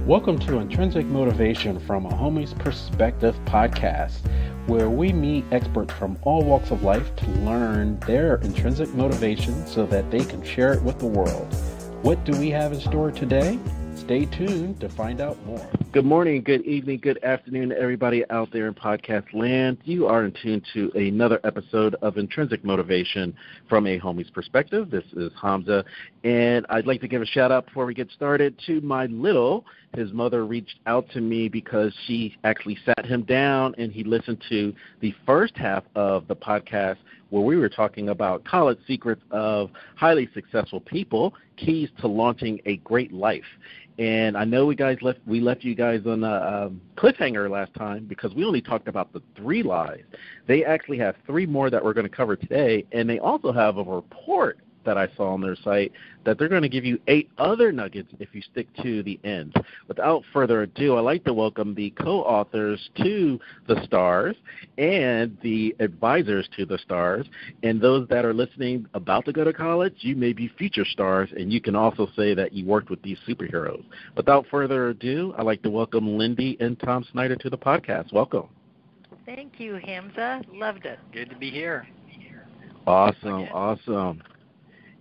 Welcome to Intrinsic Motivation from a Homie's Perspective podcast, where we meet experts from all walks of life to learn their intrinsic motivation so that they can share it with the world. What do we have in store today? Stay tuned to find out more. Good morning, good evening, good afternoon to everybody out there in podcast land. You are in tune to another episode of Intrinsic Motivation from a Homie's Perspective. This is Hamza, and I'd like to give a shout out before we get started to my little. His mother reached out to me because she actually sat him down and he listened to the first half of the podcast where we were talking about college secrets of highly successful people, keys to launching a great life. And I know we left you guys on a cliffhanger last time because we only talked about the 3 lies. They actually have 3 more that we're going to cover today, and they also have a report that I saw on their site that they're going to give you 8 other nuggets if you stick to the end. Without further ado, I'd like to welcome the co-authors to the stars and the advisors to the stars. And those that are listening about to go to college, you may be future stars, and you can also say that you worked with these superheroes. Without further ado, I'd like to welcome Lindy and Tom Snyder to the podcast. Welcome. Thank you, Hamza. Loved it. Good to be here. Awesome.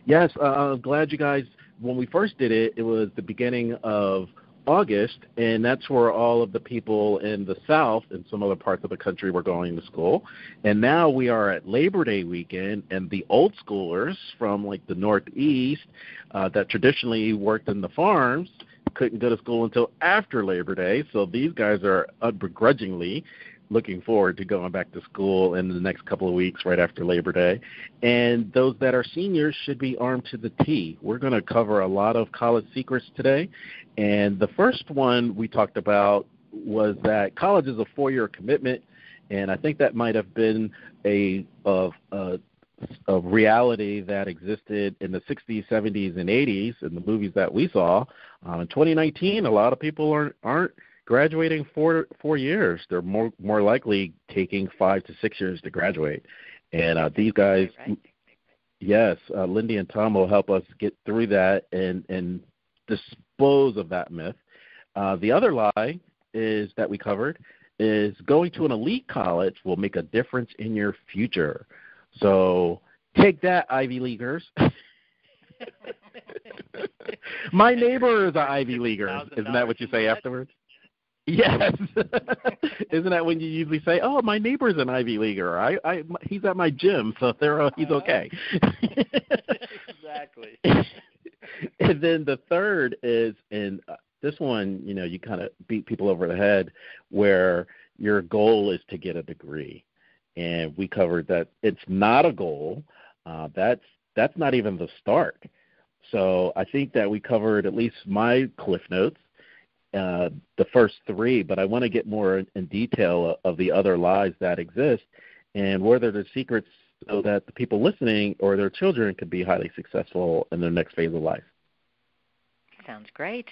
Yes, I'm glad you guys, when we first did it, it was the beginning of August, and that's where all of the people in the South and some other parts of the country were going to school. And now we are at Labor Day weekend, and the old schoolers from like the Northeast that traditionally worked in the farms couldn't go to school until after Labor Day. So these guys are begrudgingly looking forward to going back to school in the next couple of weeks right after Labor Day. And those that are seniors should be armed to the T. We're going to cover a lot of college secrets today. And the first one we talked about was that college is a 4-year commitment. And I think that might have been a reality that existed in the 60s, 70s, and 80s in the movies that we saw. In 2019, a lot of people aren't graduating 4 years. They're more likely taking 5 to 6 years to graduate. And these guys, right. Yes, Lindy and Tom will help us get through that and dispose of that myth. The other lie is that we covered is going to an elite college will make a difference in your future. So take that, Ivy Leaguers. My neighbor is an Ivy Leaguer. Isn't that what you say afterwards? Yes. Isn't that when you usually say, "Oh, my neighbor's an Ivy Leaguer. He's at my gym, so he's okay." Exactly. And then the third is, and this one, you kind of beat people over the head, where your goal is to get a degree, and we covered that it's not a goal. That's not even the start. So I think that we covered at least my Cliff Notes. The first 3, but I want to get more in detail of the other lies that exist and what are the secrets so that the people listening or their children could be highly successful in their next phase of life. Sounds great.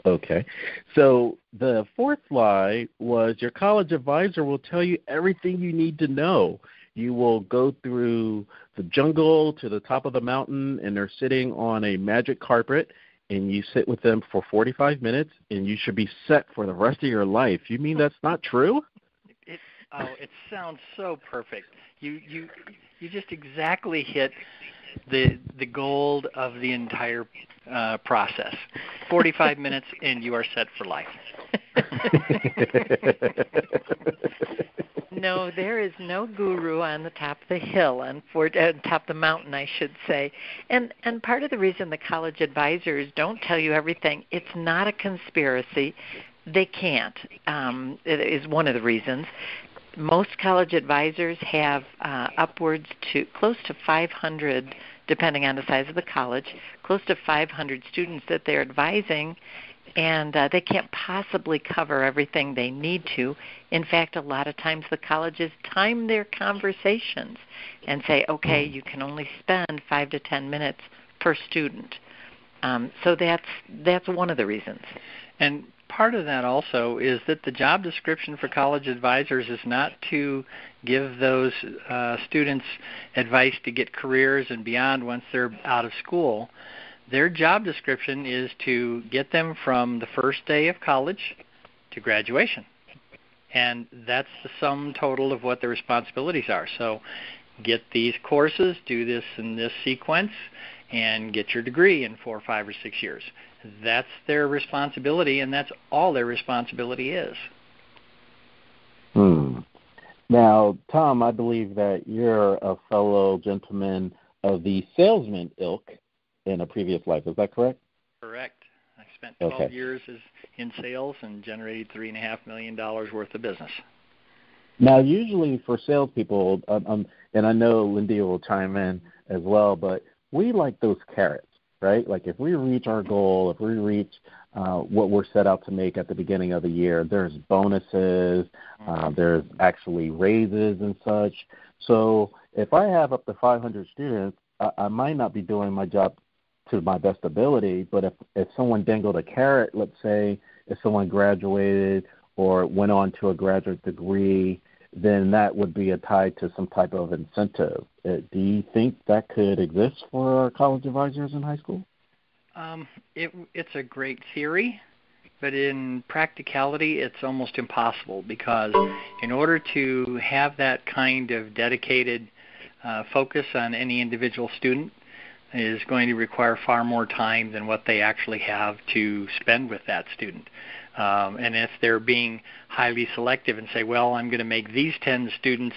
Okay. So the 4th lie was your college advisor will tell you everything you need to know. You will go through the jungle to the top of the mountain, and they're sitting on a magic carpet, and you sit with them for 45 minutes, and you should be set for the rest of your life. You mean that's not true? It sounds so perfect. You just exactly hit the gold of the entire process. 45 minutes, and you are set for life. No, there is no guru on the top of the hill, top of the mountain, I should say. And part of the reason the college advisors don't tell you everything, it's not a conspiracy. They can't. It is one of the reasons. Most college advisors have upwards to close to 500, depending on the size of the college, close to 500 students that they're advising, and they can't possibly cover everything they need to. In fact, a lot of times the colleges time their conversations and say, okay, you can only spend 5 to 10 minutes per student. So that's one of the reasons. And part of that also is that the job description for college advisors is not to give those students advice to get careers and beyond once they're out of school. Their job description is to get them from the first day of college to graduation. And that's the sum total of what their responsibilities are. So get these courses, do this in this sequence, and get your degree in 4, 5, or 6 years. That's their responsibility, and that's all their responsibility is. Now, Tom, I believe that you're a fellow gentleman of the salesman ilk in a previous life. Is that correct? Correct. I spent 12 years in sales and generated $3.5 million worth of business. Now, usually for salespeople, and I know Lindy will chime in as well, but we like those carrots, right? Like if we reach our goal, if we reach what we're set out to make at the beginning of the year, there's bonuses, there's actually raises and such. So if I have up to 500 students, I might not be doing my job to my best ability, but if someone dangled a carrot, let's say if someone graduated or went on to a graduate degree, then that would be tied to some type of incentive. Do you think that could exist for college advisors in high school? It's a great theory, but in practicality, it's almost impossible because in order to have that kind of dedicated focus on any individual student is going to require far more time than what they actually have to spend with that student. And if they're being highly selective and say, well, I'm going to make these 10 students,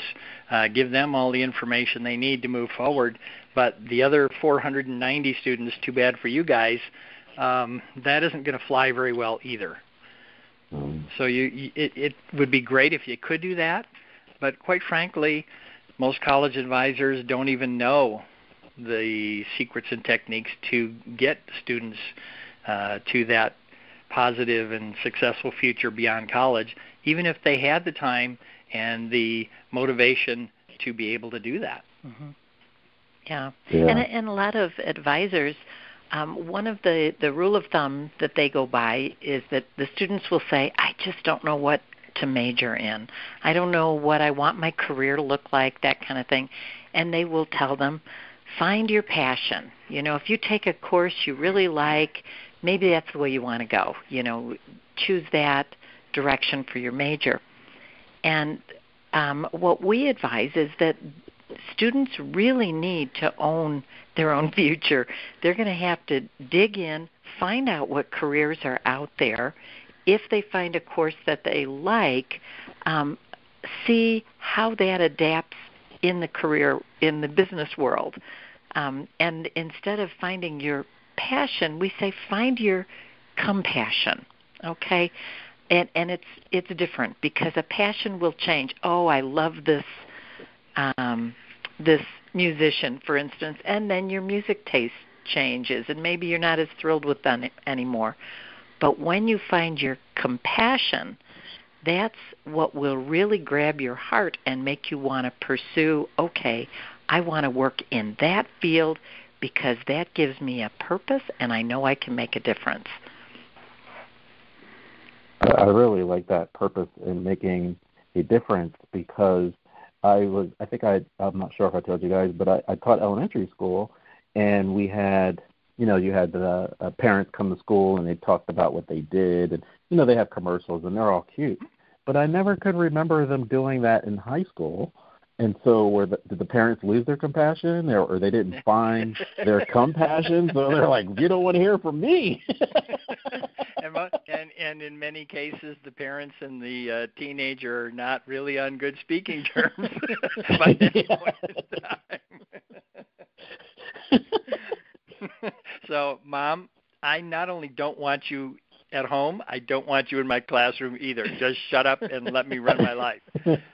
give them all the information they need to move forward, but the other 490 students, too bad for you guys, that isn't going to fly very well either. So it would be great if you could do that, but quite frankly, most college advisors don't even know the secrets and techniques to get students to that positive and successful future beyond college, even if they had the time and the motivation to be able to do that. Mm-hmm. Yeah. And a lot of advisors, one of the rule of thumb that they go by is that the students will say, I just don't know what to major in. I don't know what I want my career to look like, that kind of thing. And they will tell them, find your passion. You know, if you take a course you really like, maybe that's the way you want to go. You know, choose that direction for your major. And what we advise is that students really need to own their own future. They're going to have to dig in, find out what careers are out there. If they find a course that they like, see how that adapts in the career, in the business world. And instead of finding your passion, we say find your compassion, okay? And it's different because a passion will change. Oh, I love this this musician, for instance, and then your music taste changes, and maybe you're not as thrilled with them anymore. But when you find your compassion, that's what will really grab your heart and make you want to pursue, okay, I want to work in that field because that gives me a purpose and I know I can make a difference. I really like that purpose in making a difference because I'm not sure if I told you guys, but I taught elementary school, and we had, you had the parents come to school and they talked about what they did, and, they have commercials and they're all cute. But I never could remember them doing that in high school. And so did the parents lose their compassion or they didn't find their compassion? So they're like, you don't want to hear from me. And in many cases, the parents and the teenager are not really on good speaking terms by this point in time. So, Mom, I not only don't want you at home, I don't want you in my classroom either. Just shut up and let me run my life.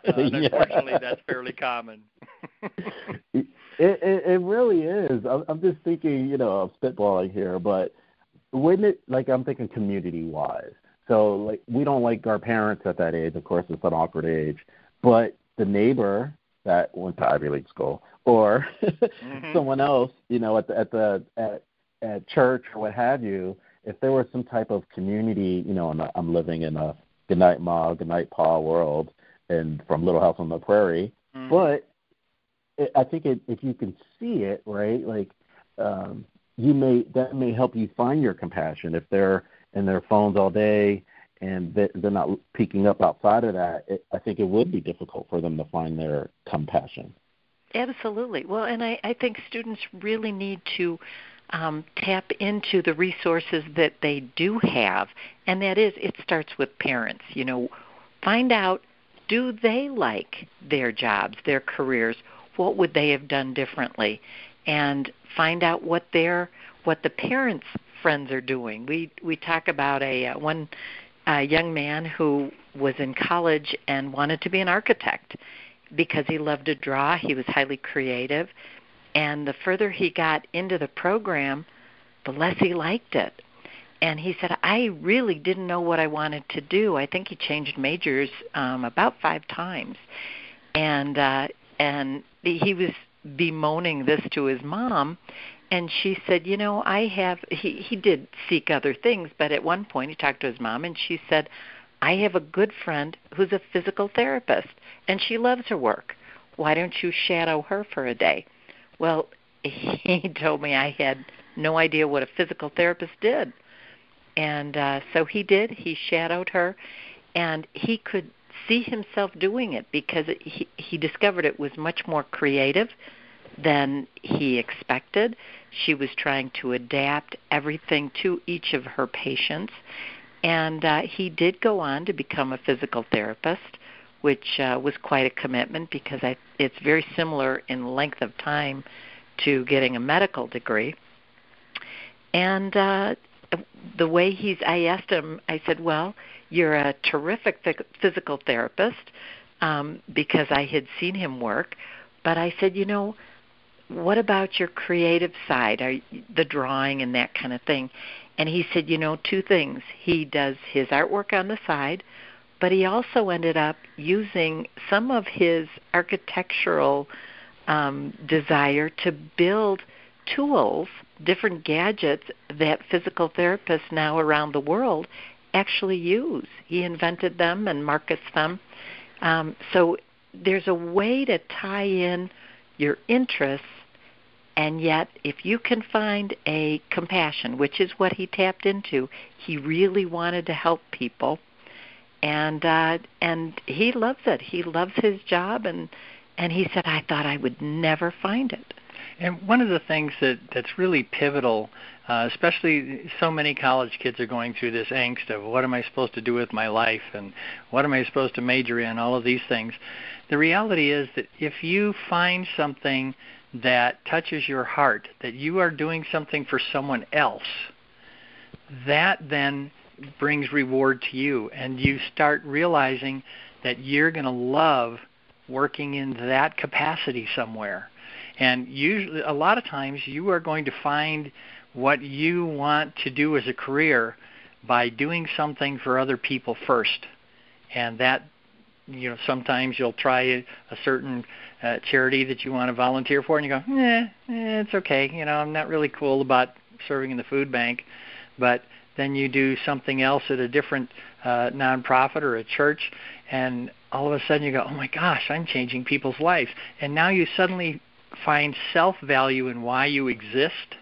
Unfortunately, that's fairly common. It really is. I'm just thinking, of spitballing here, but wouldn't it, I'm thinking community-wise. So, we don't like our parents at that age. Of course, it's an awkward age. But the neighbor that went to Ivy League school or someone else, at church or what have you, if there was some type of community, and I'm living in a Goodnight Ma, Goodnight Pa world and from Little House on the Prairie, but I think if you can see it, right, that may help you find your compassion. If they're in their phones all day and they're not peeking up outside of that, I think it would be difficult for them to find their compassion. Absolutely. Well, and I think students really need to tap into the resources that they do have, and that is, it starts with parents. Find out, do they like their jobs, their careers? What would they have done differently? And find out what the parents' friends are doing. We talk about one young man who was in college and wanted to be an architect because he loved to draw. He was highly creative. And the further he got into the program, the less he liked it. And he said, I really didn't know what I wanted to do. I think he changed majors about 5 times. And he was bemoaning this to his mom. And she said, he did seek other things, but at one point he talked to his mom, and she said, I have a good friend who's a physical therapist, and she loves her work. Why don't you shadow her for a day? Well, he told me I had no idea what a physical therapist did. And so he did. He shadowed her, and he could see himself doing it because he discovered it was much more creative than he expected. She was trying to adapt everything to each of her patients. And he did go on to become a physical therapist, which was quite a commitment because it's very similar in length of time to getting a medical degree. And the way I asked him, I said, well, you're a terrific physical therapist because I had seen him work. But I said, what about your creative side, the drawing and that kind of thing? And he said, 2 things. He does his artwork on the side, but he also ended up using some of his architectural desire to build tools, different gadgets that physical therapists now around the world actually use. He invented them and markets them. So there's a way to tie in your interests, and yet if you can find a compassion, which is what he tapped into, he really wanted to help people, and he loves it. He loves his job, and he said, I thought I would never find it. And one of the things that's really pivotal, especially so many college kids are going through this angst of what am I supposed to do with my life and what am I supposed to major in, all of these things. The reality is that if you find something that touches your heart, that you are doing something for someone else, that then brings reward to you, and you start realizing that you're going to love working in that capacity somewhere. And usually, a lot of times, you are going to find what you want to do as a career by doing something for other people first. And that, sometimes you'll try a certain charity that you want to volunteer for, and you go, it's okay. I'm not really cool about serving in the food bank. But then you do something else at a different nonprofit or a church, and all of a sudden you go, oh my gosh, I'm changing people's lives. And now you suddenly find self-value in why you exist,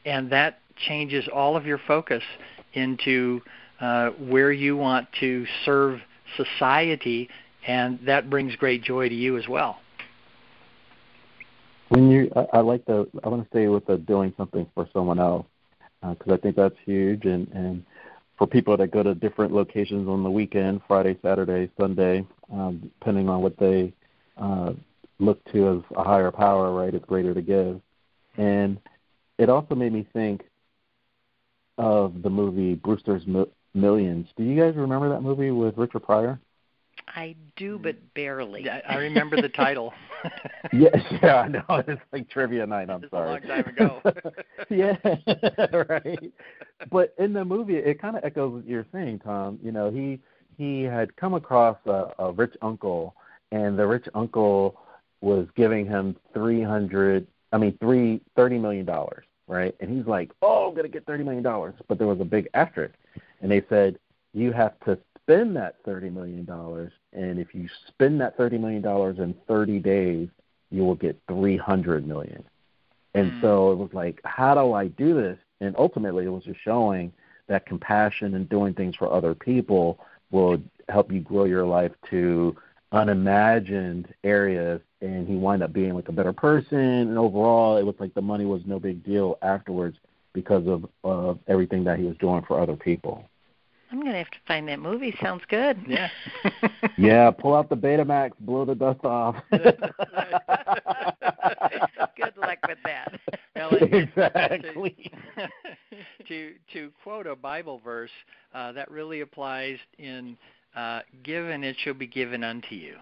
and that changes all of your focus into where you want to serve society, and that brings great joy to you as well. I want to stay with the doing something for someone else, because I think that's huge, and for people that go to different locations on the weekend, Friday, Saturday, Sunday, depending on what they look to as a higher power, right? It's greater to give. And it also made me think of the movie Brewster's Millions. Do you guys remember that movie with Richard Pryor? I do, but barely. I remember the title. Yeah, I know. It's like trivia night. I'm sorry. It's a long time ago. Yeah, right. But in the movie, it kind of echoes what you're saying, Tom. He had come across a rich uncle, and the rich uncle was giving him $30 million, right? And he's like, oh, I'm going to get $30 million. But there was a big asterisk. And they said, you have to spend that $30 million, and if you spend that $30 million in 30 days, you will get $300 million. And so it was like, how do I do this? And ultimately it was just showing that compassion and doing things for other people will help you grow your life to unimagined areas. And he wound up being like a better person. And overall, it was like the money was no big deal afterwards because of everything that he was doing for other people. I'm going to have to find that movie. Sounds good. Yeah. Yeah, pull out the Betamax, blow the dust off. Good luck with that. Exactly. To quote a Bible verse, that really applies in give and it shall be given unto you.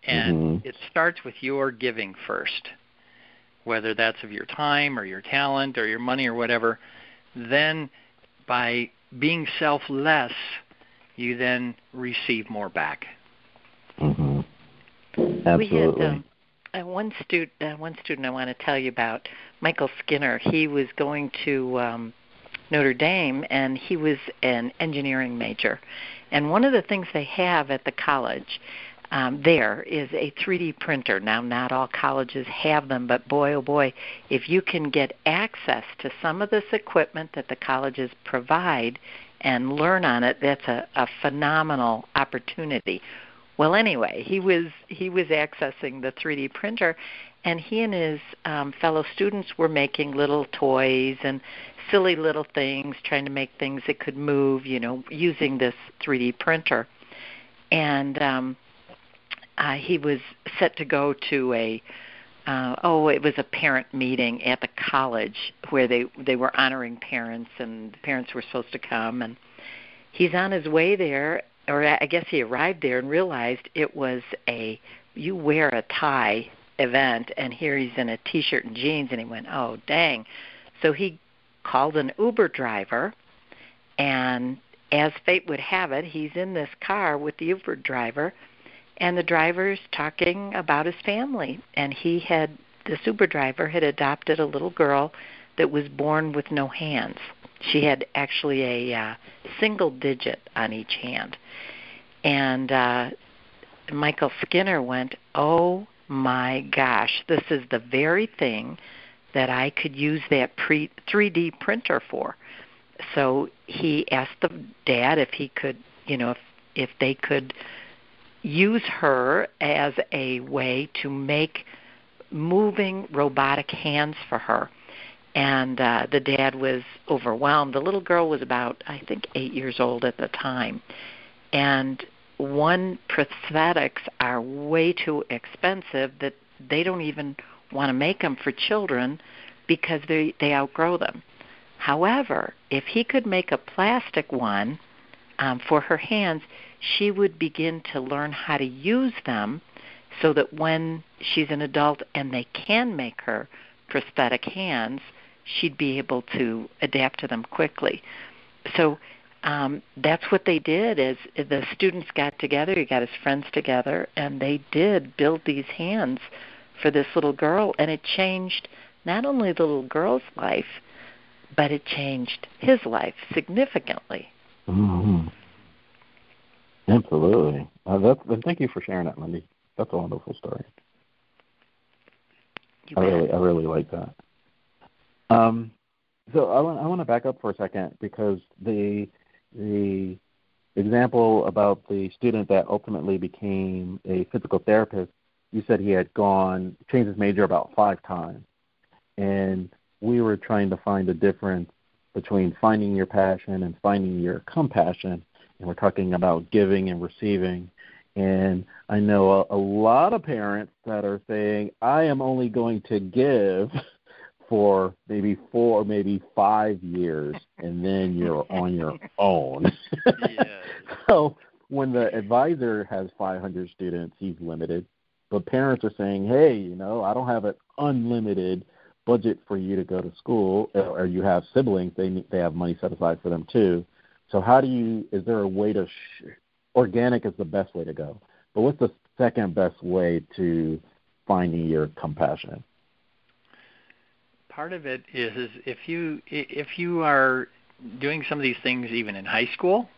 And it starts with your giving first, whether that's of your time or your talent or your money or whatever. Then by being selfless, you then receive more back. Absolutely. We had one student I want to tell you about, Michael Skinner. He was going to Notre Dame, and he was an engineering major. And one of the things they have at the college there is a 3D printer. Now, not all colleges have them, but boy, oh boy, if you can get access to some of this equipment that the colleges provide and learn on it, that's a phenomenal opportunity. Well, anyway, he was accessing the 3D printer, and he and his fellow students were making little toys and silly little things, trying to make things that could move, using this 3D printer. And he was set to go to it was a parent meeting at the college where they were honoring parents, and the parents were supposed to come. And he's on his way there, or I guess he arrived there and realized it was a you wear a tie event, and here he's in a T-shirt and jeans, and he went, oh, dang. So he called an Uber driver, and as fate would have it, he's in this car with the Uber driver, and the driver's talking about his family. And this Uber driver had adopted a little girl that was born with no hands. She had actually a single digit on each hand. And Michael Skinner went, oh my gosh, this is the very thing that I could use that 3D printer for. So he asked the dad if he could, if they could use her as a way to make moving robotic hands for her. And the dad was overwhelmed. The little girl was about, I think, 8 years old at the time. And prosthetics are way too expensive that they don't even want to make them for children because they outgrow them. However, if he could make a plastic one for her hands, she would begin to learn how to use them so that when she's an adult and they can make her prosthetic hands, she'd be able to adapt to them quickly. So that's what they did. Is the students got together, he got his friends together, and they did build these hands for this little girl, and it changed not only the little girl's life, but it changed his life significantly. Absolutely. Thank you for sharing that, Lindy. That's a wonderful story. I really like that. So I want to back up for a second, because the example about the student that ultimately became a physical therapist, you said he had changed his major about 5 times. And we were trying to find the difference between finding your passion and finding your compassion. And we're talking about giving and receiving. And I know a lot of parents that are saying, I am only going to give for maybe 4 or maybe 5 years, and then you're on your own. Yes. So when the advisor has 500 students, he's limited. But parents are saying, hey, I don't have an unlimited budget for you to go to school, or you have siblings, they have money set aside for them too. So is there a way to, organic is the best way to go, but what's the second best way to finding your compassion? Part of it is if you are doing some of these things even in high school,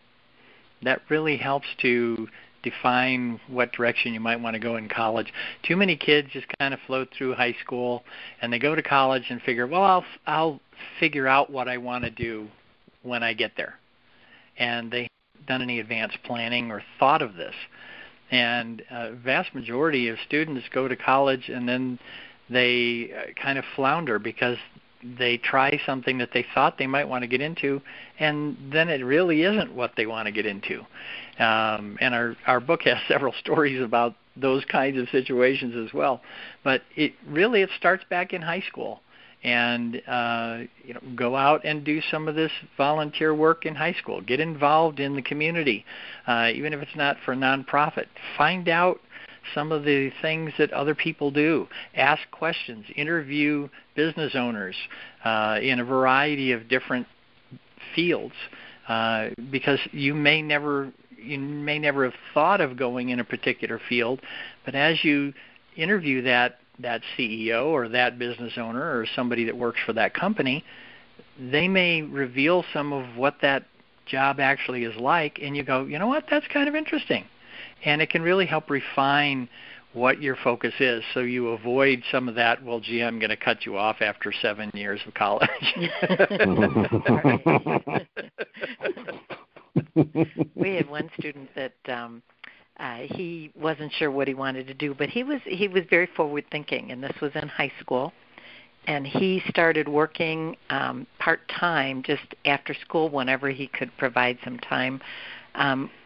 that really helps to define what direction you might want to go in college. Too many kids just kind of float through high school, and they go to college and figure, well, I'll figure out what I want to do when I get there. And they haven't done any advanced planning or thought of this. And a vast majority of students go to college and then they kind of flounder because they try something that they thought they might want to get into, and then it really isn't what they want to get into. And our book has several stories about those kinds of situations as well. But it starts back in high school. And go out and do some of this volunteer work in high school. Get involved in the community, even if it's not for a nonprofit. Find out some of the things that other people do. Ask questions. Interview business owners in a variety of different fields, because you may never have thought of going in a particular field, but as you interview that CEO or that business owner or somebody that works for that company, they may reveal some of what that job actually is like, and you go, you know what, that's kind of interesting. And it can really help refine what your focus is, so you avoid some of that, well, gee, I'm going to cut you off after 7 years of college. We had one student that he wasn't sure what he wanted to do, but he was very forward thinking, and this was in high school. And he started working part-time just after school whenever he could provide some time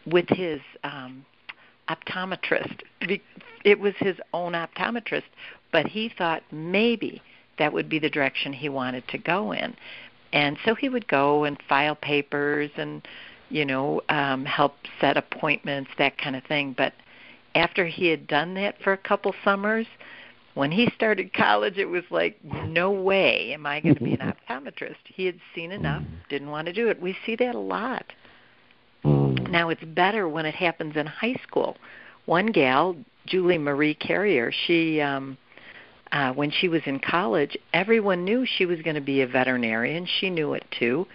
with his optometrist. It was his own optometrist, but he thought maybe that would be the direction he wanted to go in. And so he would go and file papers and help set appointments, that kind of thing. But after he had done that for a couple summers, when he started college, it was like, no way am I going to be an optometrist. He had seen enough, didn't want to do it. We see that a lot. Now, it's better when it happens in high school. One gal, Julie Marie Carrier, she, when she was in college, everyone knew she was going to be a veterinarian. She knew it, too,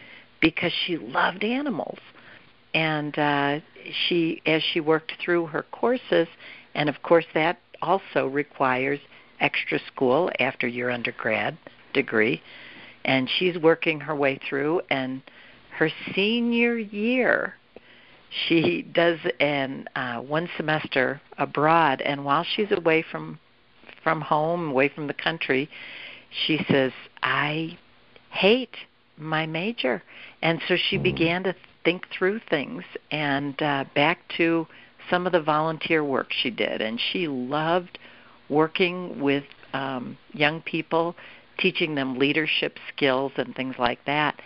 because she loved animals. And as she worked through her courses, and of course that also requires extra school after your undergrad degree, and she's working her way through, and her senior year, she does one semester abroad, and while she's away from home, away from the country, she says, I hate my major. And so she began to think through things, and back to some of the volunteer work she did. And she loved working with young people, teaching them leadership skills and things like that,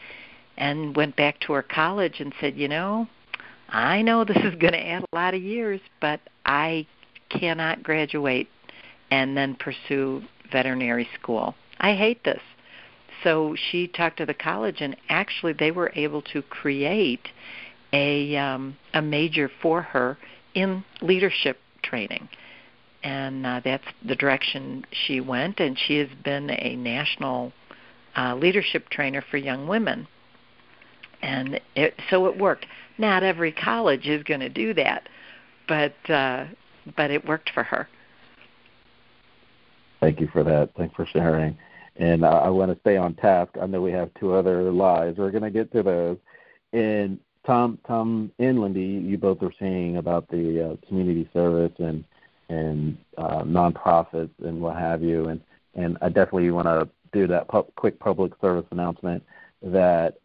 and went back to her college and said, I know this is going to add a lot of years, but I cannot graduate and then pursue veterinary school. I hate this. So she talked to the college, and actually they were able to create a major for her in leadership training. And that's the direction she went, and she has been a national leadership trainer for young women. And so it worked. Not every college is going to do that, but it worked for her. Thank you for that. Thanks for sharing. And I want to stay on task. I know we have 2 other lives. We're going to get to those. And Tom and Lindy, you both were saying about the community service and nonprofits and what have you. And I definitely want to do that quick public service announcement that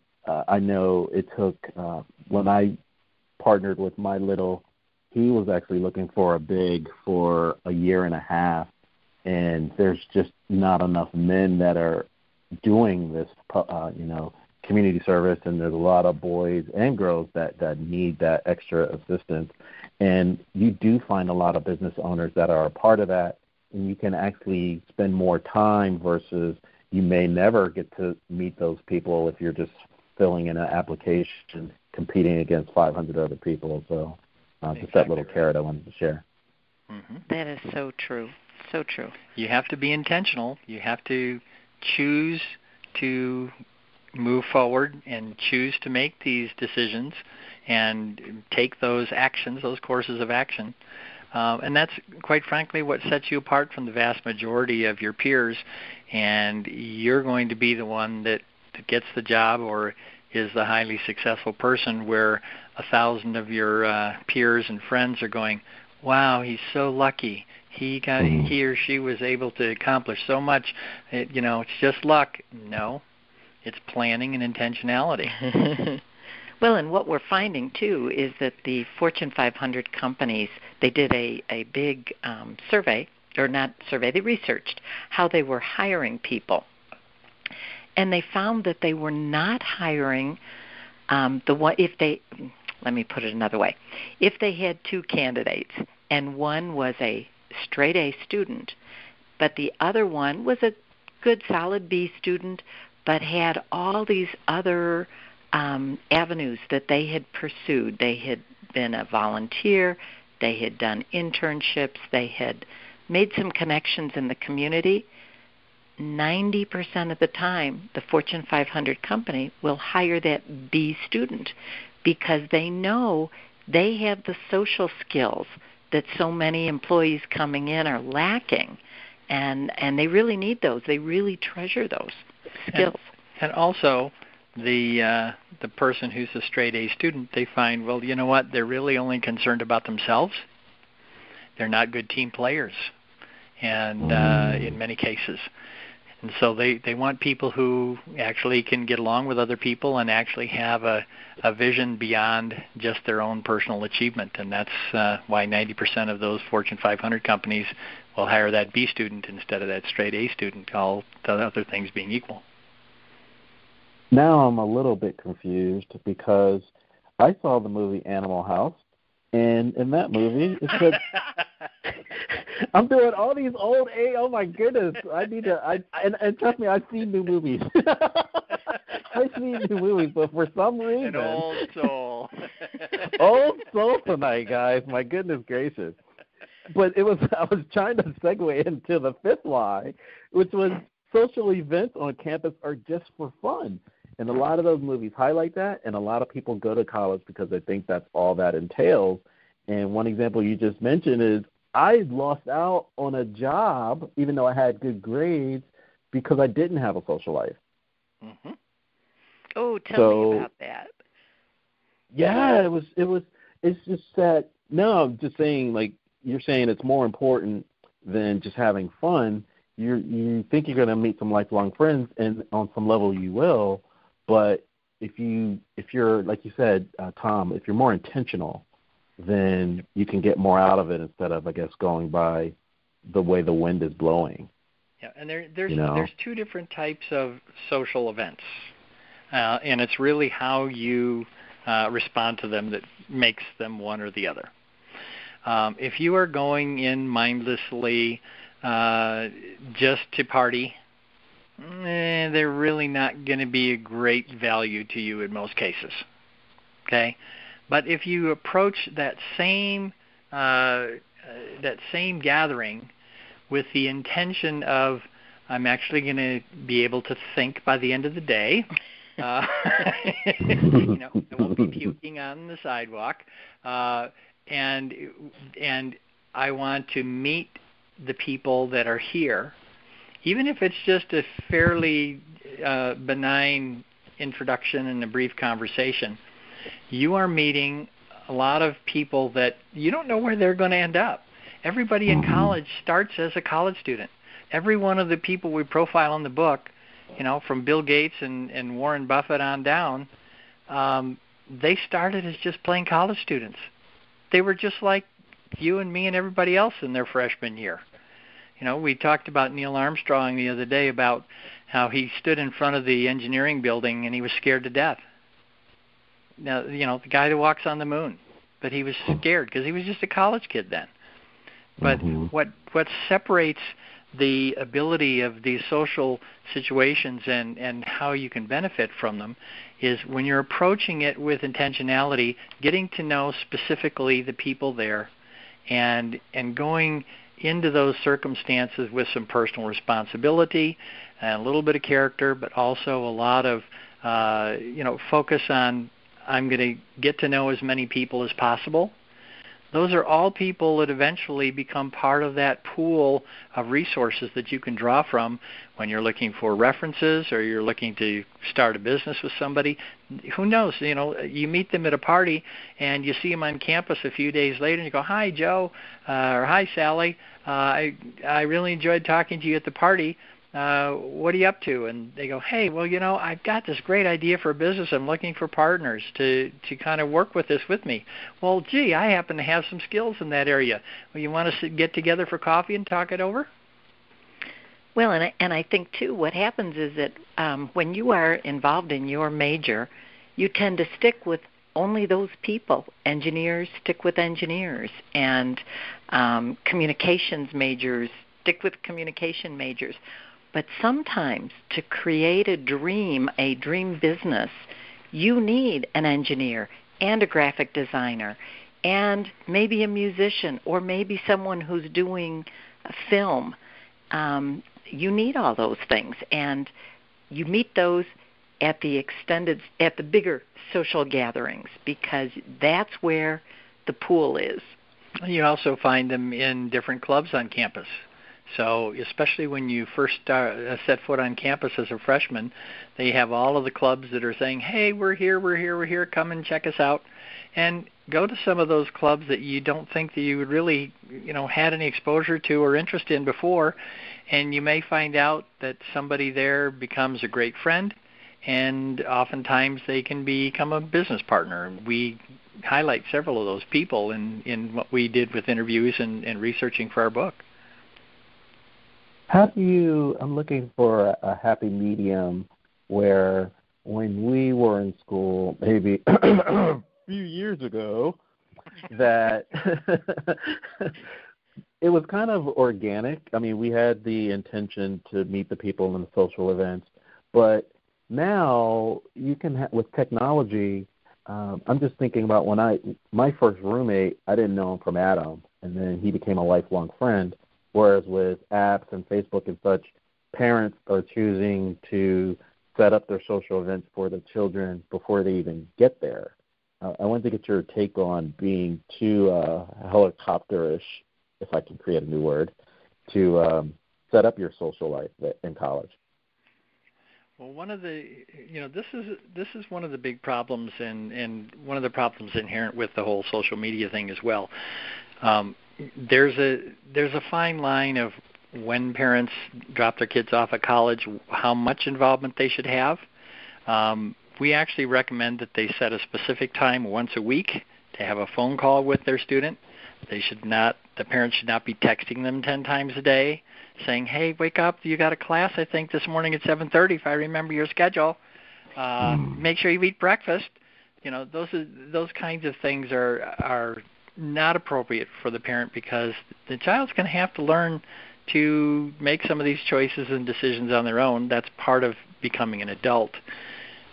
I know it took when I partnered with my little, he was actually looking for a big for a year and a half, and there's just not enough men that are doing this, community service, and there's a lot of boys and girls that need that extra assistance. And you do find a lot of business owners that are a part of that, and you can actually spend more time versus you may never get to meet those people if you're just filling in an application, competing against 500 other people. So just that little carrot I wanted to share. Mm-hmm. That is so true. So true. You have to be intentional. You have to choose to move forward and choose to make these decisions and take those actions, those courses of action. And that's, quite frankly, what sets you apart from the vast majority of your peers. And you're going to be the one that gets the job or is the highly successful person, where 1,000 of your peers and friends are going, wow, he's so lucky. He or she was able to accomplish so much. It's just luck. No, it's planning and intentionality. Well, and what we're finding, too, is that the Fortune 500 companies, they did a big survey, or not survey, they researched how they were hiring people. And they found that they were not hiring let me put it another way. If they had two candidates, and one was a straight A student, but the other one was a good, solid B student, but had all these other avenues that they had pursued. They had been a volunteer, they had done internships, they had made some connections in the community. 90% of the time, the Fortune 500 company will hire that B student because they know they have the social skills that so many employees coming in are lacking, and they really need those. They really treasure those skills. And also, the person who's a straight A student, they find, well, you know what? They're really only concerned about themselves. They're not good team players, and in many cases. And so they want people who actually can get along with other people and actually have a vision beyond just their own personal achievement. And that's why 90% of those Fortune 500 companies will hire that B student instead of that straight A student, all the other things being equal. Now I'm a little bit confused because I saw the movie Animal House, and in that movie it said I'm doing all these old A. Oh my goodness! I need to. And trust me, I've seen new movies. I've seen new movies, but for some reason, an old soul. Old soul tonight, guys. My goodness gracious! But I was trying to segue into the fifth why, which was social events on campus are just for fun. And a lot of those movies highlight that, and a lot of people go to college because they think that's all that entails. And one example you just mentioned is I lost out on a job, even though I had good grades, because I didn't have a social life. Mm-hmm. Oh, tell me about that. Yeah, it's just that, no, I'm just saying, like you're saying, it's more important than just having fun. You think you're going to meet some lifelong friends, and on some level you will, but if you're like you said, Tom, if you're more intentional, then you can get more out of it instead of, I guess, going by the way the wind is blowing. Yeah, and there's two different types of social events, and it's really how you respond to them that makes them one or the other. If you are going in mindlessly just to party, they're really not going to be a great value to you in most cases. Okay, but if you approach that same gathering with the intention of, I'm actually going to be able to think by the end of the day, I won't be puking on the sidewalk, and I want to meet the people that are here, even if it's just a fairly benign introduction and a brief conversation. You are meeting a lot of people that you don't know where they're going to end up. Everybody in college starts as a college student. Every one of the people we profile in the book, from Bill Gates and Warren Buffett on down, they started as just plain college students. They were just like you and me and everybody else in their freshman year. We talked about Neil Armstrong the other day about how he stood in front of the engineering building and he was scared to death. Now, the guy that walks on the moon, but he was scared because he was just a college kid then. But what separates the ability of these social situations and how you can benefit from them is when you're approaching it with intentionality, getting to know specifically the people there, and going into those circumstances with some personal responsibility and a little bit of character, but also a lot of focus on I'm going to get to know as many people as possible. Those are all people that eventually become part of that pool of resources that you can draw from when you're looking for references or you're looking to start a business with somebody. Who knows? You meet them at a party and you see them on campus a few days later and you go, "Hi, Joe," or "Hi, Sally. I really enjoyed talking to you at the party. What are you up to?" And they go, "Hey, well, I've got this great idea for a business. I'm looking for partners to kind of work with this with me." "Well, gee, I happen to have some skills in that area. Well, you want to get together for coffee and talk it over?" Well, and I think, too, what happens is that when you are involved in your major, you tend to stick with only those people. Engineers stick with engineers, and communications majors stick with communication majors. But sometimes to create a dream business, you need an engineer and a graphic designer and maybe a musician or maybe someone who's doing a film. You need all those things, and you meet those at the bigger social gatherings because that's where the pool is. You also find them in different clubs on campus. So especially when you first set foot on campus as a freshman, they have all of the clubs that are saying, "Hey, we're here, come and check us out." And go to some of those clubs that you don't think that you would really, had any exposure to or interest in before, and you may find out that somebody there becomes a great friend, and oftentimes they can become a business partner. We highlight several of those people in what we did with interviews and researching for our book. I'm looking for a happy medium where when we were in school, maybe a few years ago, that it was kind of organic. I mean, we had the intention to meet the people in the social events, but now you can, with technology, I'm just thinking about my first roommate, I didn't know him from Adam, and then he became a lifelong friend. Whereas with apps and Facebook and such, parents are choosing to set up their social events for the children before they even get there. I wanted to get your take on being too helicopterish, if I can create a new word, to set up your social life in college. Well, one of the, this is one of the big problems, and one of the problems inherent with the whole social media thing as well. There's a fine line of when parents drop their kids off at college, how much involvement they should have. We actually recommend that they set a specific time once a week to have a phone call with their student. The parents should not be texting them 10 times a day, saying, "Hey, wake up! You got a class, I think, this morning at 7:30. If I remember your schedule, make sure you eat breakfast." Those kinds of things are not appropriate for the parent because the child's going to have to learn to make some of these choices and decisions on their own. That's part of becoming an adult.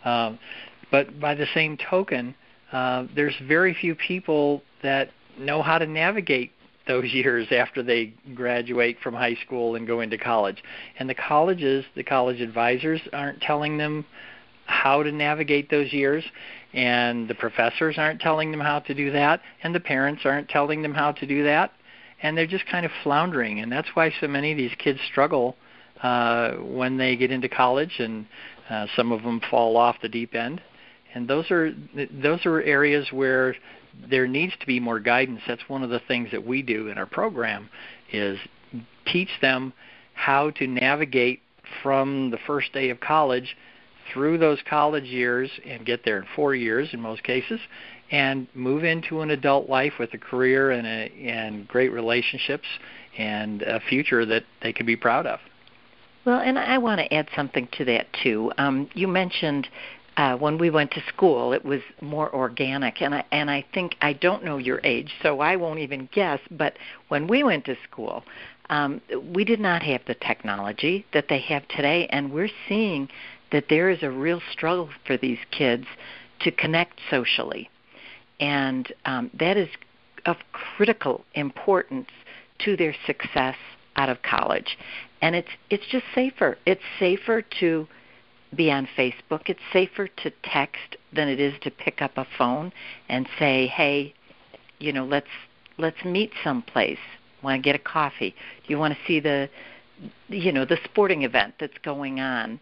But by the same token, there's very few people that know how to navigate those years after they graduate from high school and go into college. And the college advisors aren't telling them how to navigate those years, and the professors aren't telling them how to do that, and the parents aren't telling them how to do that, and they're just kind of floundering. And that's why so many of these kids struggle when they get into college, and some of them fall off the deep end. And those are areas where there needs to be more guidance. That's one of the things that we do in our program, is teach them how to navigate from the first day of college through those college years and get there in 4 years in most cases, and move into an adult life with a career and great relationships and a future that they can be proud of. Well, and I want to add something to that, too. You mentioned when we went to school, it was more organic, and I think, I don't know your age, so I won't even guess, but when we went to school, we did not have the technology that they have today, and we're seeing that there is a real struggle for these kids to connect socially. And that is of critical importance to their success out of college. And it's just safer. It's safer to be on Facebook. It's safer to text than it is to pick up a phone and say, hey, let's meet someplace. Want to get a coffee? Do you want to see the sporting event that's going on?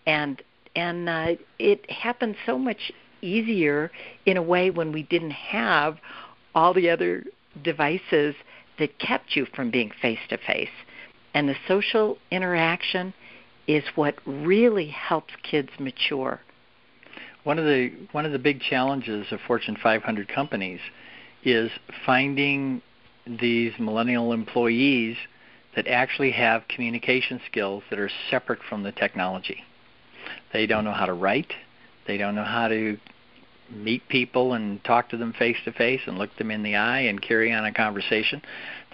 And it happened so much easier in a way when we didn't have all the other devices that kept you from being face-to-face. And the social interaction is what really helps kids mature. One of the big challenges of Fortune 500 companies is finding these millennial employees that actually have communication skills that are separate from the technology. They don't know how to write. They don't know how to meet people and talk to them face-to-face and look them in the eye and carry on a conversation.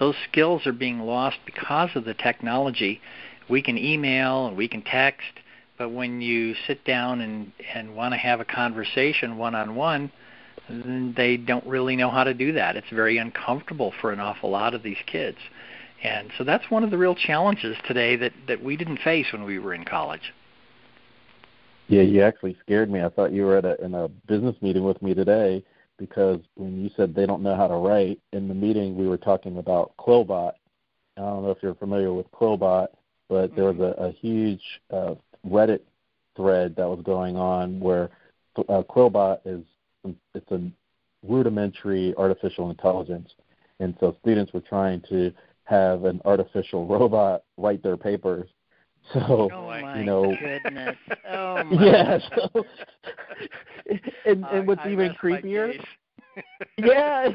Those skills are being lost because of the technology. We can email and we can text, but when you sit down and want to have a conversation one-on-one, they don't really know how to do that. It's very uncomfortable for an awful lot of these kids. And so that's one of the real challenges today that we didn't face when we were in college. Yeah, you actually scared me. I thought you were in a business meeting with me today, because when you said they don't know how to write, in the meeting we were talking about Quillbot. I don't know if you're familiar with Quillbot, but there was a huge Reddit thread that was going on where Quillbot it's a rudimentary artificial intelligence, and so students were trying to have an artificial robot write their papers. So, goodness. Oh, my. Yeah. So, and what's even creepier? Yeah.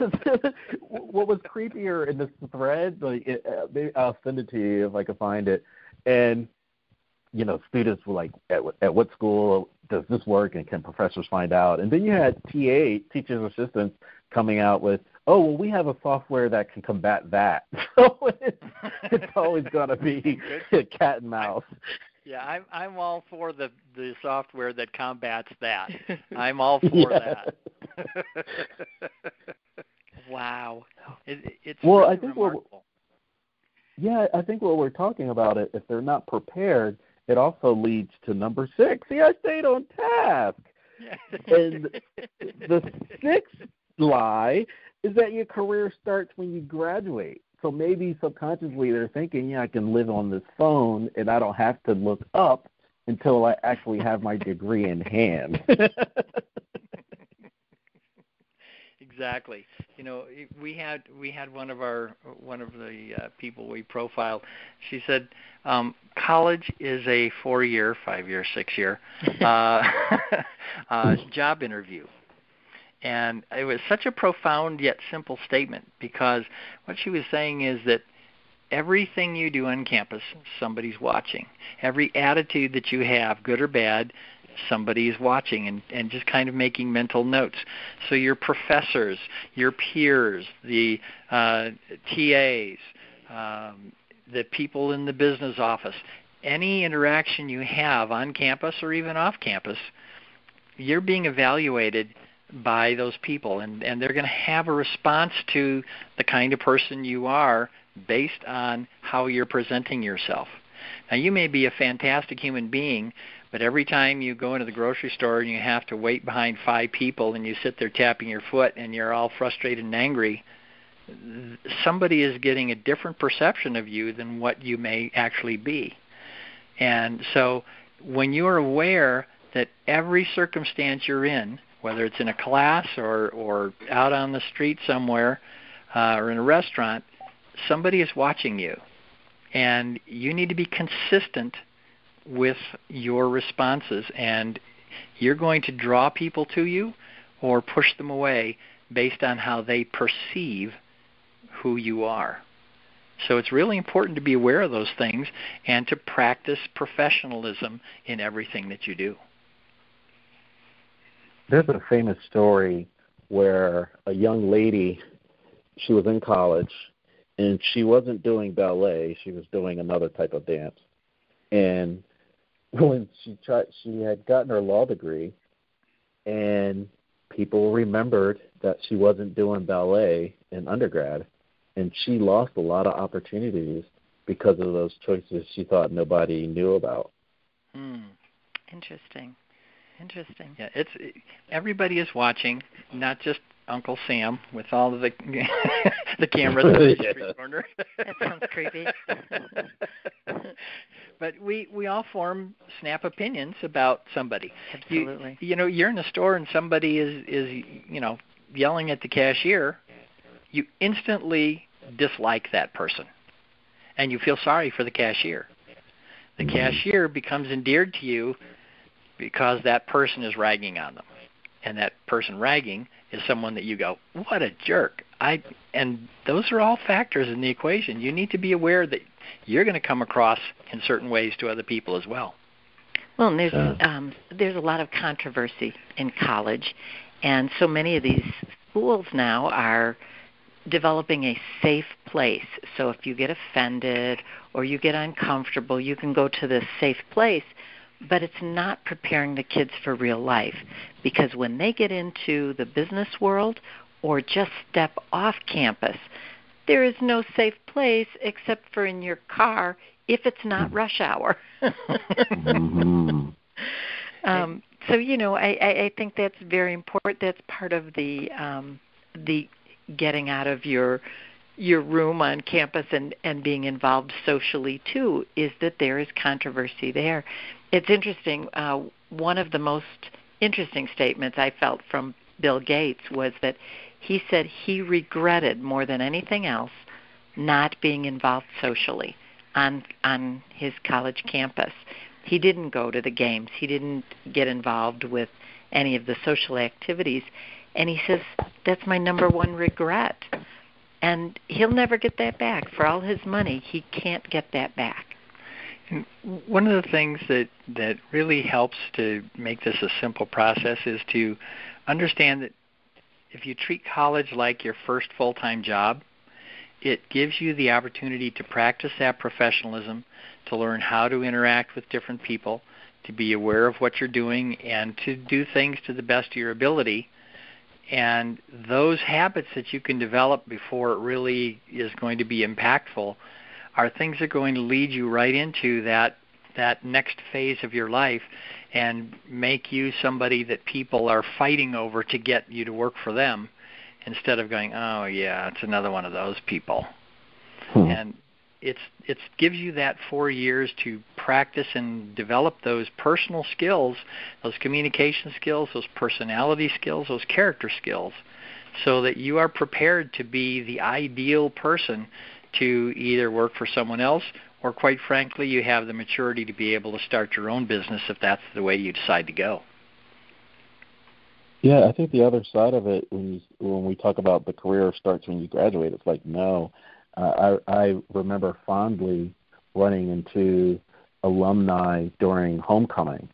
What was creepier in this thread? Maybe I'll send it to you if I can find it. And students were like, "At what school does this work? And can professors find out?" And then you had teachers assistants, coming out with, "Oh, well, we have a software that can combat that." So it's always got to be cat and mouse. Yeah, I'm all for the software that combats that. I'm all for that. Wow. It's well, really I think remarkable. I think what we're talking about, if they're not prepared, it also leads to number 6. See, I stayed on task. Yeah. And the 6th lie is that your career starts when you graduate. So maybe subconsciously they're thinking, I can live on this phone and I don't have to look up until I actually have my degree in hand. Exactly. We had one of the people we profiled. She said, college is a 4-year, 5-year, 6-year job interview. And it was such a profound yet simple statement, because what she was saying is that everything you do on campus, somebody's watching. Every attitude that you have, good or bad, somebody is watching and just kind of making mental notes. So your professors, your peers, the TAs, the people in the business office, any interaction you have on campus or even off campus, you're being evaluated by those people, and they're going to have a response to the kind of person you are based on how you're presenting yourself. Now, you may be a fantastic human being, but every time you go into the grocery store and you have to wait behind 5 people and you sit there tapping your foot and you're all frustrated and angry, somebody is getting a different perception of you than what you may actually be. And so when you're aware that every circumstance you're in, whether it's in a class or out on the street somewhere or in a restaurant, somebody is watching you. And you need to be consistent with your responses. And you're going to draw people to you or push them away based on how they perceive who you are. So it's really important to be aware of those things and to practice professionalism in everything that you do. There's a famous story where a young lady, she was in college, and she wasn't doing ballet. She was doing another type of dance. And when she had gotten her law degree, and people remembered that she wasn't doing ballet in undergrad, and she lost a lot of opportunities because of those choices she thought nobody knew about. Interesting. Yeah, everybody is watching, not just Uncle Sam with all of the the cameras in the street corner. That sounds creepy. But we all snap opinions about somebody. Absolutely. You're in a store and somebody is yelling at the cashier. You instantly dislike that person, and you feel sorry for the cashier. The cashier becomes endeared to you because that person is ragging on them. And that person ragging is someone that you go, what a jerk. And those are all factors in the equation. You need to be aware that you're going to come across in certain ways to other people as well. Well, and there's a lot of controversy in college, and so many of these schools now are developing a safe place. So if you get offended or you get uncomfortable, you can go to this safe place. But it's not preparing the kids for real life, because when they get into the business world or just step off campus, there is no safe place except for in your car if it's not rush hour. So, I think that's very important. That's part of the getting out of your room on campus and being involved socially, too, is that there is controversy there. It's interesting. One of the most interesting statements I felt from Bill Gates was that he said he regretted more than anything else not being involved socially on his college campus. He didn't go to the games. He didn't get involved with any of the social activities. And he says, that's my number one regret. And he'll never get that back. For all his money, he can't get that back. And one of the things that really helps to make this a simple process is to understand that if you treat college like your first full-time job, it gives you the opportunity to practice that professionalism, to learn how to interact with different people, to be aware of what you're doing, and to do things to the best of your ability. And those habits that you can develop before it really is going to be impactful are things that are going to lead you right into that next phase of your life and make you somebody that people are fighting over to get you to work for them, instead of going, oh yeah, it's another one of those people. And it gives you that 4 years to practice and develop those personal skills, those communication skills, those personality skills, those character skills, so that you are prepared to be the ideal person to either work for someone else, or quite frankly, you have the maturity to be able to start your own business if that's the way you decide to go. Yeah, I think the other side of it, when we talk about the career starts when you graduate, it's like, no. I remember fondly running into alumni during homecoming,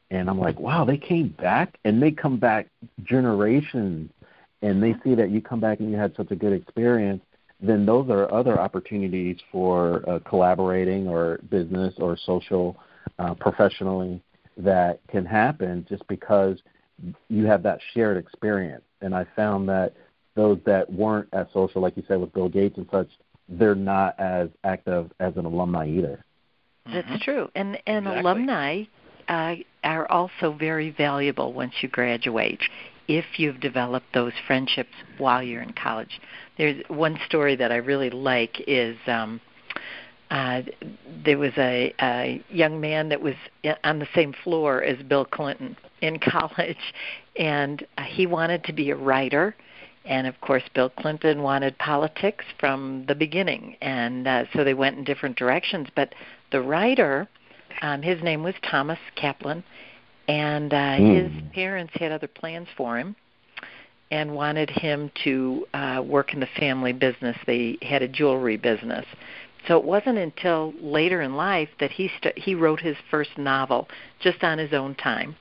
and I'm like, wow, they came back, and they come back generations, and they see that you come back and you had such a good experience. Then those are other opportunities for collaborating or business or social professionally that can happen just because you have that shared experience. And I found that those that weren't as social, like you said with Bill Gates and such, they're not as active as an alumni either. That's true. And Exactly. Alumni are also very valuable once you graduate, if you've developed those friendships while you're in college. There's one story that I really like is there was a young man that was on the same floor as Bill Clinton in college, and he wanted to be a writer. And, of course, Bill Clinton wanted politics from the beginning, and so they went in different directions. But the writer, his name was Thomas Kaplan, and his parents had other plans for him and wanted him to work in the family business. They had a jewelry business. So it wasn't until later in life that he wrote his first novel just on his own time.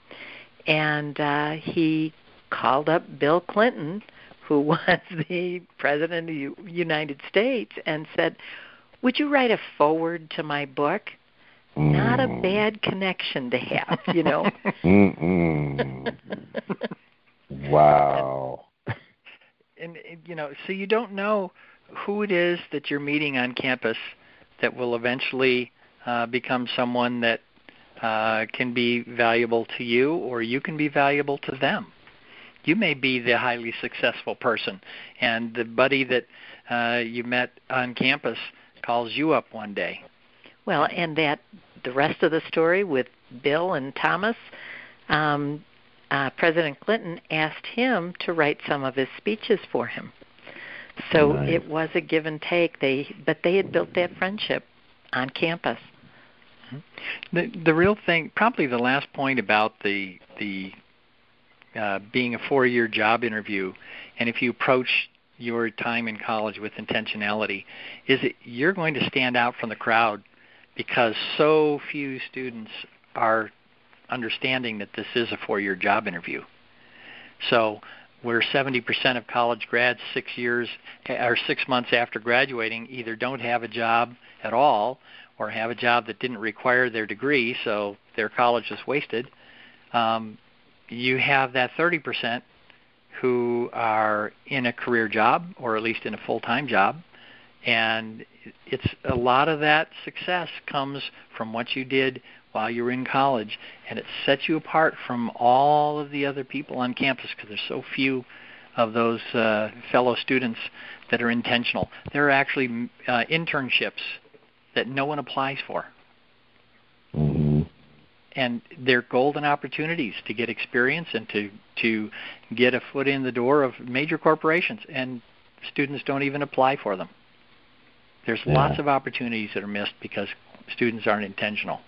And he called up Bill Clinton, who was the president of the United States, and said, would you write a foreword to my book? Not a bad connection to have, you know. Wow. And, you know, so you don't know who it is that you're meeting on campus that will eventually become someone that can be valuable to you, or you can be valuable to them. You may be the highly successful person, and the buddy that you met on campus calls you up one day. Well, and that the rest of the story with Bill and Thomas, President Clinton asked him to write some of his speeches for him. So nice. It was a give and take. But they had built that friendship on campus. The real thing, probably the last point about the being a 4-year job interview, and if you approach your time in college with intentionality, is that you're going to stand out from the crowd because so few students are understanding that this is a 4-year job interview. So where 70% of college grads 6 months after graduating either don't have a job at all or have a job that didn't require their degree, so their college is wasted, you have that 30% who are in a career job or at least in a full-time job, and it's a lot of that success comes from what you did while you were in college, and it sets you apart from all of the other people on campus because there's so few of those fellow students that are intentional. There are actually internships that no one applies for. Mm-hmm. And they're golden opportunities to get experience and to get a foot in the door of major corporations, and students don't even apply for them. There's lots of opportunities that are missed because students aren't intentional.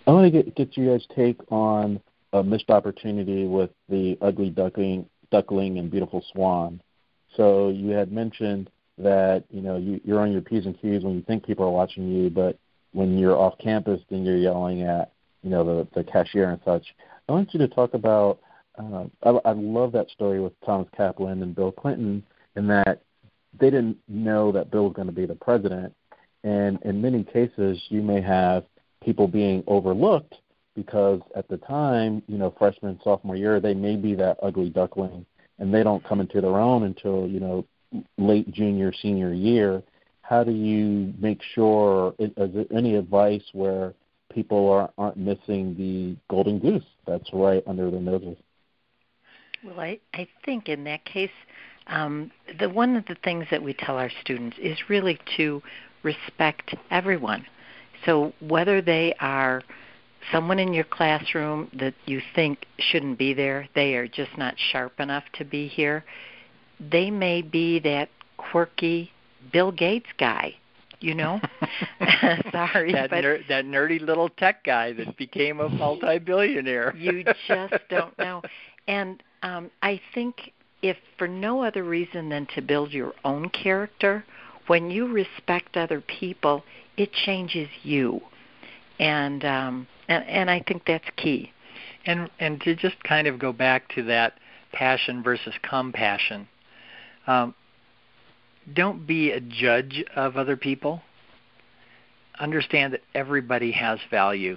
I want to get you guys' take on a missed opportunity with the Ugly Duckling and Beautiful Swan. So you had mentioned that you're on your P's and Q's when you think people are watching you, but when you're off campus, then you're yelling at the cashier and such. I want you to talk about. I love that story with Thomas Kaplan and Bill Clinton, in that they didn't know that Bill was going to be the president, and in many cases, you may have people being overlooked because at the time, freshman, sophomore year, they may be that ugly duckling, and they don't come into their own until, late junior, senior year. How do you make sure, is there any advice where people aren't missing the golden goose that's right under their noses? Well, I think in that case, one of the things that we tell our students is really to respect everyone. So whether they are someone in your classroom that you think shouldn't be there, they are just not sharp enough to be here, they may be that quirky Bill Gates guy, Sorry. That nerdy little tech guy that became a multi-billionaire. You just don't know. And I think if for no other reason than to build your own character, when you respect other people, it changes you. And I think that's key. And to just kind of go back to that passion versus compassion, don't be a judge of other people. Understand that everybody has value.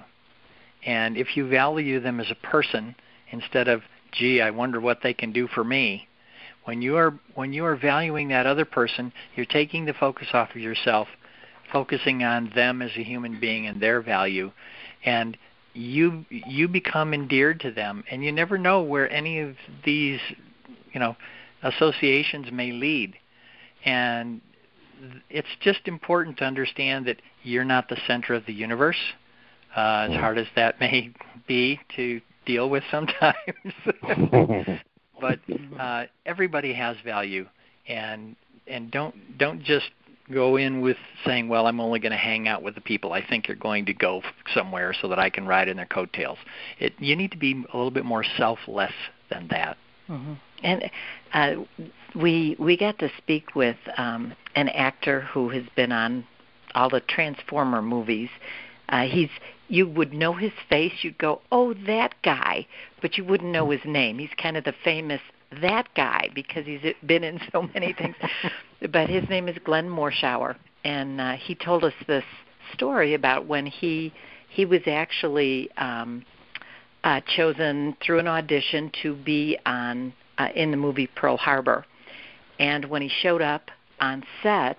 And if you value them as a person instead of, gee, I wonder what they can do for me, when you are valuing that other person, you're taking the focus off of yourself, focusing on them as a human being and their value, and you become endeared to them. And you never know where any of these, associations may lead. And it's just important to understand that you're not the center of the universe, as hard as that may be to deal with sometimes. But everybody has value, and don't just go in with saying, well, I'm only going to hang out with the people I think are going to go somewhere so that I can ride in their coattails. You need to be a little bit more selfless than that. Mm-hmm. And we got to speak with an actor who has been on all the Transformer movies. You would know his face. You'd go, oh, that guy, but you wouldn't know his name. He's kind of the famous that guy because he's been in so many things. But his name is Glenn Morshower, and he told us this story about when he was actually chosen through an audition to be on in the movie Pearl Harbor. And when he showed up on set,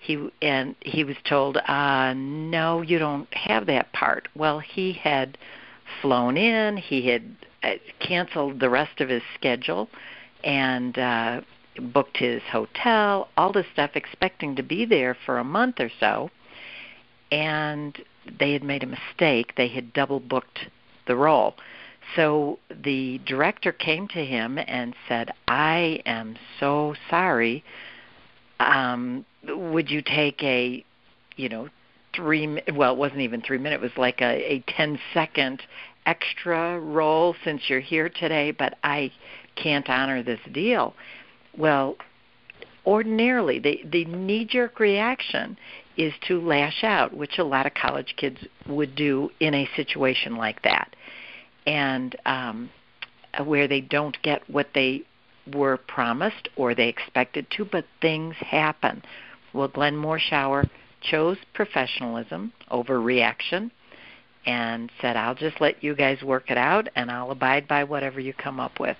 he was told, no, you don't have that part. Well, he had flown in, he had canceled the rest of his schedule, and booked his hotel, all this stuff, expecting to be there for a month or so, and they had made a mistake. They had double booked the role. So the director came to him and said, I am so sorry. Would you take a, it wasn't even 3 minutes, it was like a 10-second extra role since you're here today, but I can't honor this deal. Well, ordinarily, the knee-jerk reaction is to lash out, which a lot of college kids would do in a situation like that, and where they don't get what they were promised or they expected to, but things happen. Well, Glenn Morshower chose professionalism over reaction and said, I'll just let you guys work it out, and I'll abide by whatever you come up with.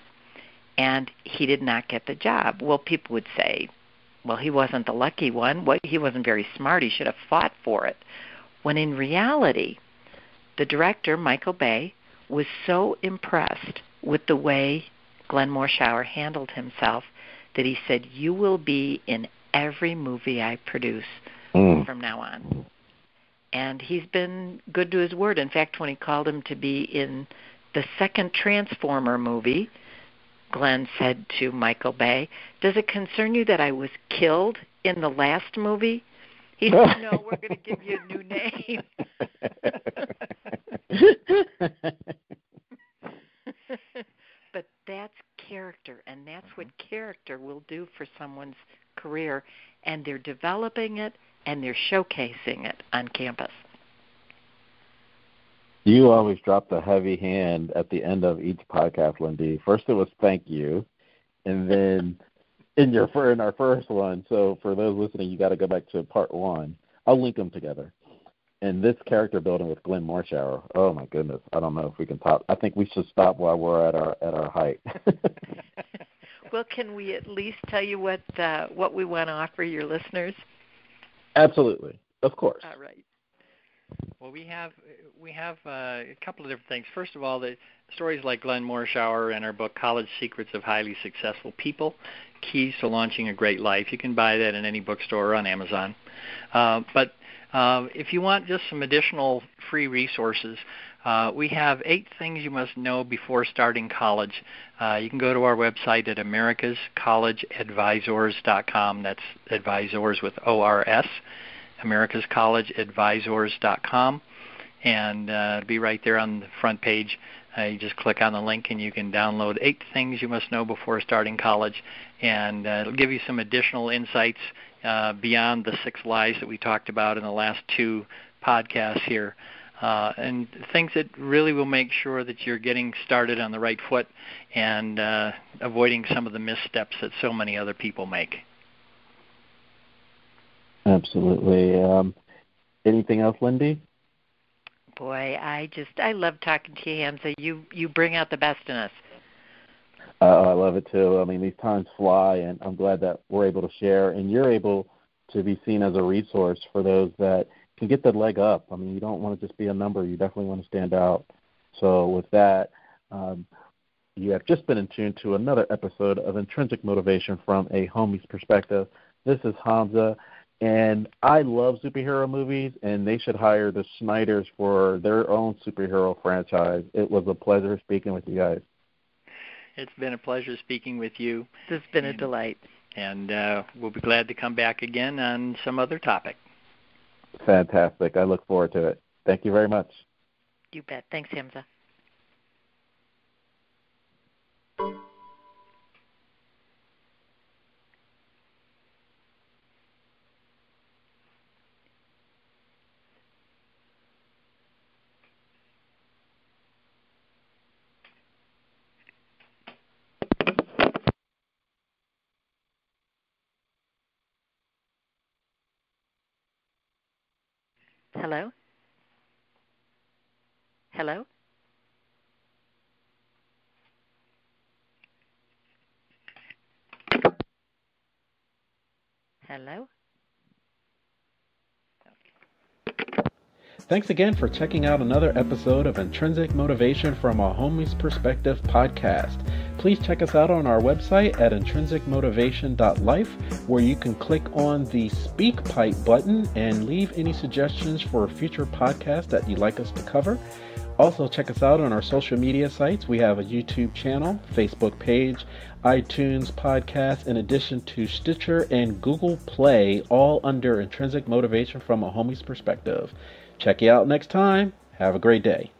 And he did not get the job. Well, people would say, well, he wasn't the lucky one. He wasn't very smart. He should have fought for it. When in reality, the director, Michael Bay, was so impressed with the way Glenn Morshower handled himself that he said, you will be in every movie I produce from now on. And he's been good to his word. In fact, when he called him to be in the second Transformer movie, Glenn said to Michael Bay, does it concern you that I was killed in the last movie? He said, no, we're going to give you a new name. But that's character, and that's what character will do for someone's career, and they're developing it, and they're showcasing it on campus. You always drop the heavy hand at the end of each podcast, Lindy. First it was thank you, and then in our first one, so for those listening, you got to go back to part one. I'll link them together. And this character building with Glenn Morshower, oh my goodness, I don't know if we can top. I think we should stop while we're at our height. Well, can we at least tell you what we want to offer your listeners? Absolutely, of course. All right. Well, we have a couple of different things. First of all, the stories like Glenn Morshower and our book, College Secrets of Highly Successful People, Keys to Launching a Great Life. You can buy that in any bookstore or on Amazon. But if you want just some additional free resources, we have 8 things you must know before starting college. You can go to our website at americascollegeadvisors.com. That's advisors with O-R-S. americascollegeadvisors.com, and it'll be right there on the front page. You just click on the link and you can download 8 things you must know before starting college, and it'll give you some additional insights beyond the 6 lies that we talked about in the last 2 podcasts here, and things that really will make sure that you're getting started on the right foot and avoiding some of the missteps that so many other people make. Absolutely. Anything else, Lindy? Boy, I love talking to you, Hamza. You bring out the best in us. I love it too. I mean, these times fly, and I'm glad that we're able to share, and you're able to be seen as a resource for those that can get the leg up. I mean, you don't want to just be a number. You definitely want to stand out. So with that, you have just been in tune to another episode of Intrinsic Motivation from a Homie's Perspective. This is Hamza. And I love superhero movies, and they should hire the Snyders for their own superhero franchise. It was a pleasure speaking with you guys. It's been a pleasure speaking with you. It's been a delight. And we'll be glad to come back again on some other topic. Fantastic. I look forward to it. Thank you very much. You bet. Thanks, Hamza. Hello? Hello? Hello? Thanks again for checking out another episode of Intrinsic Motivation from a Homie's Perspective podcast. Please check us out on our website at intrinsicmotivation.life, where you can click on the Speak Pipe button and leave any suggestions for future podcasts that you'd like us to cover. Also, check us out on our social media sites. We have a YouTube channel, Facebook page, iTunes podcast, in addition to Stitcher and Google Play, all under Intrinsic Motivation from a Homie's Perspective. Check you out next time. Have a great day.